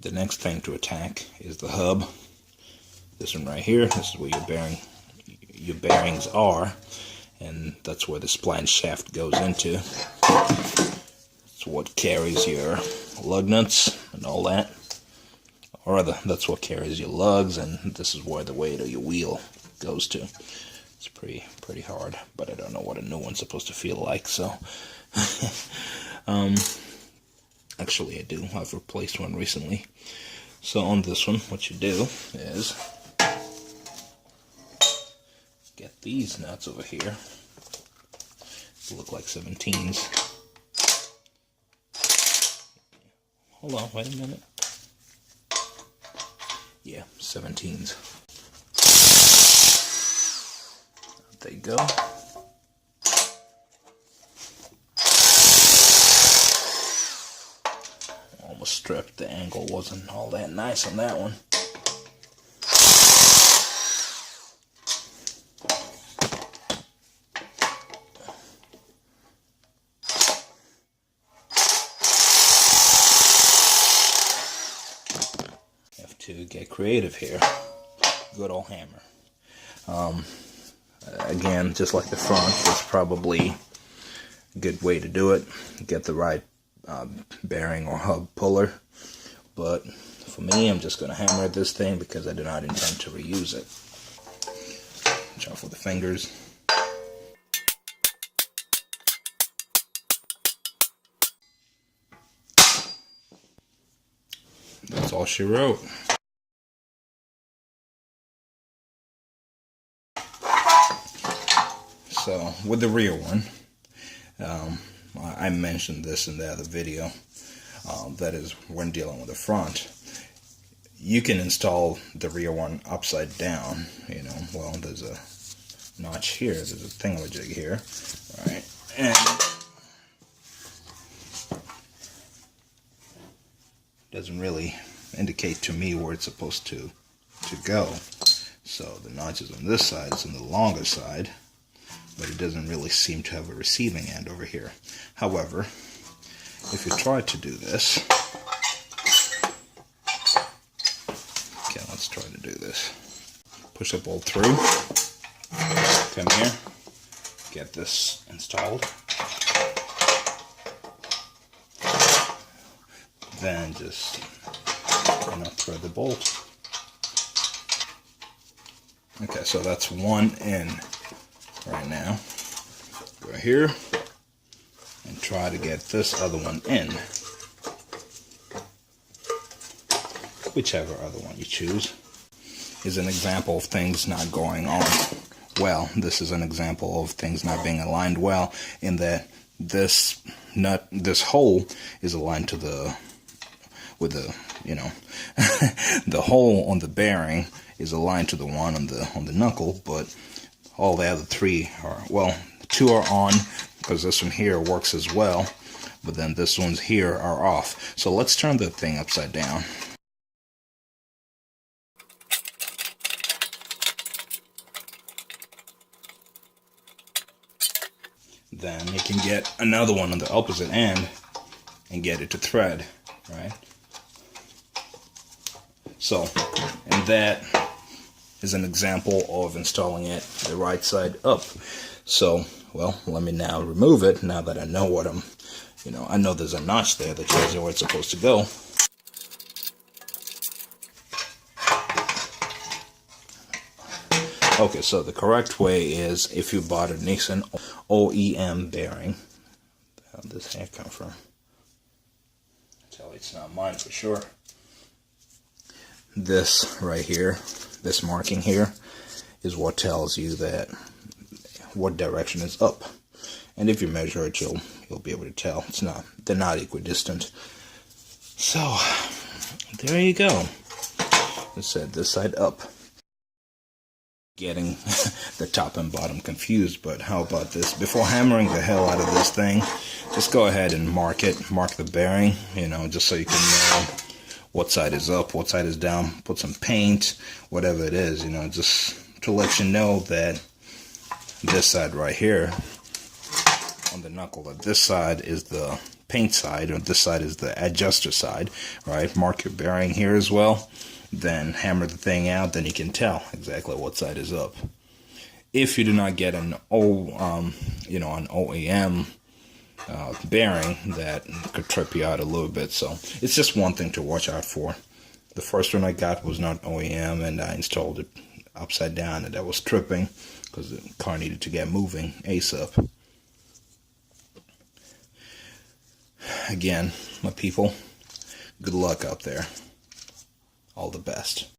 The next thing to attack is the hub. This one right here. This is where your bearings are, and that's where the spline shaft goes into. It's what carries your lug nuts and all that. Or rather, that's what carries your lugs, and this is where the weight of your wheel goes to. It's pretty hard, but I don't know what a new one's supposed to feel like, so actually I do. I've replaced one recently. So on this one, what you do is get these nuts over here. They look like 17s. Hold on, wait a minute. Yeah, 17s. There you go. Almost stripped. The angle wasn't all that nice on that one. Have to get creative here. Good old hammer. Again, just like the front, it's probably a good way to do it. Get the right bearing or hub puller. But for me, I'm just going to hammer at this thing because I do not intend to reuse it. Watch out for the fingers. That's all she wrote. So, with the rear one, I mentioned this in the other video, that is when dealing with the front, you can install the rear one upside down, you know. Well, there's a notch here, there's a thingamajig here, right, and it doesn't really indicate to me where it's supposed to go. So the notch is on this side, it's on the longer side, but it doesn't really seem to have a receiving end over here. However, if you try to do this, okay, let's try to do this. Push the bolt through, come here, get this installed, then just thread the bolt. Okay, so that's one in right now. Go here and try to get this other one in, whichever other one you choose. Is an example of things not going on well. This is an example of things not being aligned well, in that this hole is aligned to the the hole on the bearing is aligned to the one on the knuckle, but all the other three are, well, two are on because this one here works as well, but then this one's here are off. So let's turn the thing upside down. Then you can get another one on the opposite end and get it to thread, right? So, and that is an example of installing it the right side up. So, well, let me now remove it, now that I know what I know there's a notch there that tells you where it's supposed to go. Okay, so the correct way is, if you bought a Nissan OEM bearing, where did this hair come from? Tell you it's not mine for sure. This right here, this marking here, is what tells you that what direction is up. And if you measure it, you'll be able to tell. They're not equidistant. So there you go. It said this side up. Getting the top and bottom confused, but how about this? Before hammering the hell out of this thing, just go ahead and mark the bearing, just so you can know what side is up, what side is down. Put some paint, whatever it is, just to let you know that this side right here on the knuckle, that this side is the paint side, or this side is the adjuster side, right? Mark your bearing here as well, then hammer the thing out, then you can tell exactly what side is up. If you do not get an an OEM bearing, that could trip you out a little bit. So it's just one thing to watch out for. The first one I got was not OEM, and I installed it upside down, and that was tripping because the car needed to get moving ASAP. Again, my people, good luck out there. All the best.